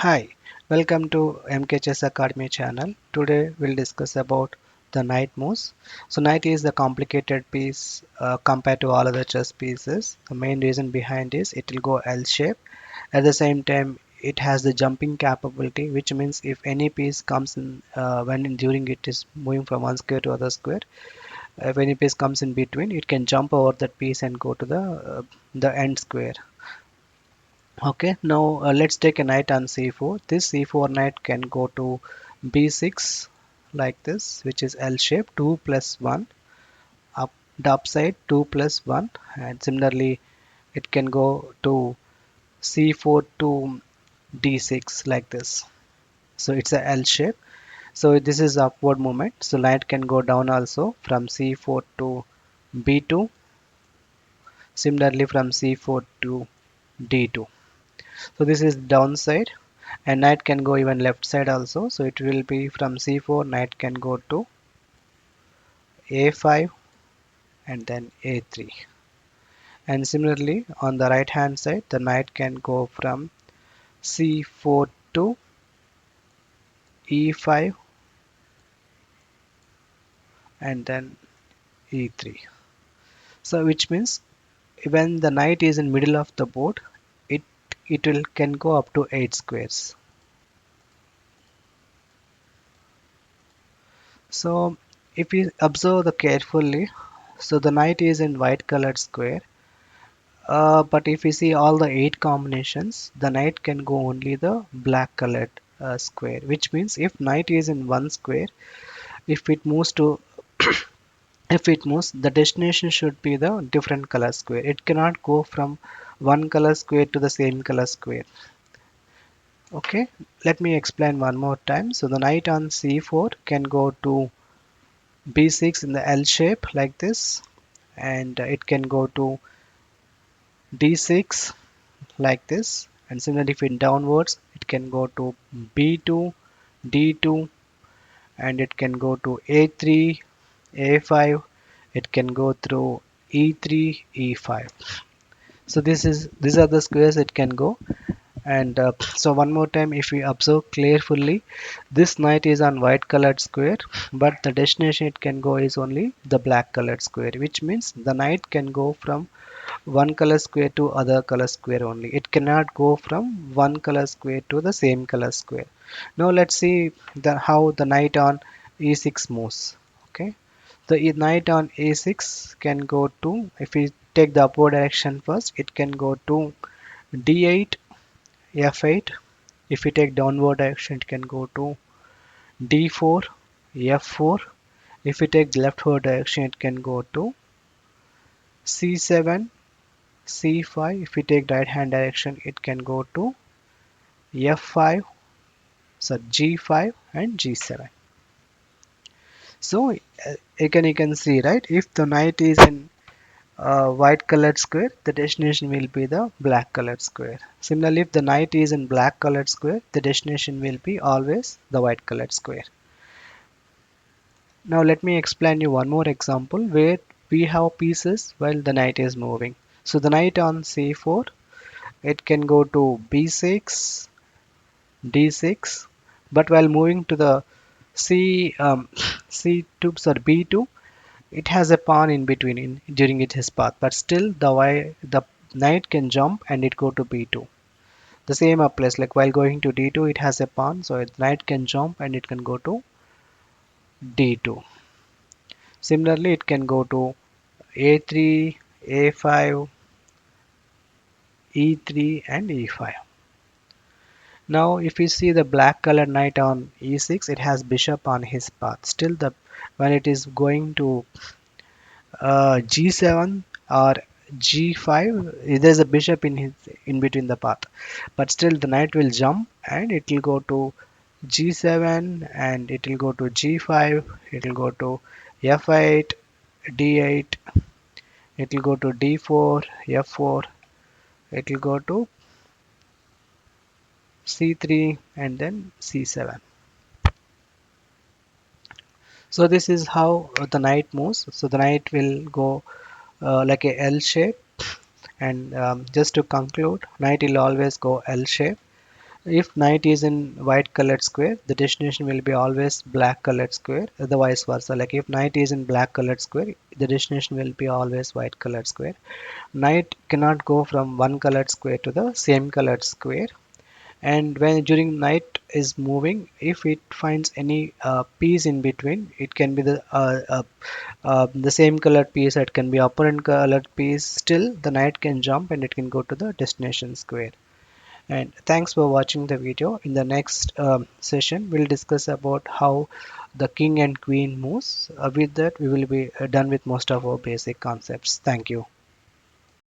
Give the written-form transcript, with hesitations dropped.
Hi, welcome to MK Chess Academy channel. Today we'll discuss about the knight moves. So knight is the complicated piece compared to all other chess pieces. The main reason behind is it will go L shape. At the same time, it has the jumping capability, which means if any piece comes in during it is moving from one square to other square, if any piece comes in between, it can jump over that piece and go to the end square. Okay, now let's take a knight on c4. This c4 knight can go to b6 like this, which is L shape, 2 plus 1, up the upside 2 plus 1, and similarly it can go to c4 to d6 like this. So it's a L shape. So this is upward movement. So knight can go down also from c4 to b2, similarly from c4 to d2. So this is downside, and knight can go even left side also. So it will be from c4, knight can go to a5 and then a3. And similarly on the right hand side, the knight can go from c4 to e5 and then e3. So which means when the knight is in middle of the board, it it will can go up to 8 squares. So if we observe the carefully, so the knight is in white colored square. But if we see all the 8 combinations, the knight can go only the black colored square, which means if knight is in one square, if it moves to if it moves, the destination should be the different color square. It cannot go from one color square to the same color square. Okay, let me explain one more time. So the knight on c4 can go to b6 in the L shape like this, and it can go to d6 like this, and similarly if it downwards it can go to b2, d2, and it can go to a3, a5, it can go through e3, e5. So these are the squares it can go. And so one more time, if we observe carefully, this knight is on white colored square, but the destination it can go is only the black colored square, which means the knight can go from one color square to other color square only. It cannot go from one color square to the same color square. Now let's see how the knight on e6 moves. Okay, the knight on a6 can go to, if we take the upward direction first, it can go to d8, f8. If we take downward direction, it can go to d4, f4. If we take leftward direction, it can go to c7, c5. If we take right hand direction, it can go to f5, so g5 and g7. So you can see, right, if the knight is in white colored square, the destination will be the black colored square. Similarly, if the knight is in black colored square, the destination will be always the white colored square. Now let me explain you one more example where we have pieces while the knight is moving. So the knight on c4, it can go to b6, d6, but while moving to the c2 or b2, it has a pawn in between during its path, but still the knight can jump and it go to b2. The same applies, like while going to d2, it has a pawn, so the knight can jump and it can go to d2. Similarly, it can go to a3, a5, e3 and e5. Now if you see the black colored knight on e6, it has bishop on his path. Still, the when it is going to g7 or g5, there's a bishop in between the path, but still the knight will jump and it will go to g7 and it will go to g5, it will go to f8, d8, it will go to d4, f4, it will go to c3 and then c7. So this is how the knight moves. So the knight will go like a L shape, and just to conclude, knight will always go L shape. If knight is in white colored square, the destination will be always black colored square, the vice versa. Like if knight is in black colored square, the destination will be always white colored square. Knight cannot go from one colored square to the same colored square. And when during night is moving, if it finds any piece in between, it can be the same colored piece, it can be opponent colored piece, still the knight can jump and it can go to the destination square. And thanks for watching the video. In the next session we'll discuss about how the king and queen moves. With that we will be done with most of our basic concepts. Thank you.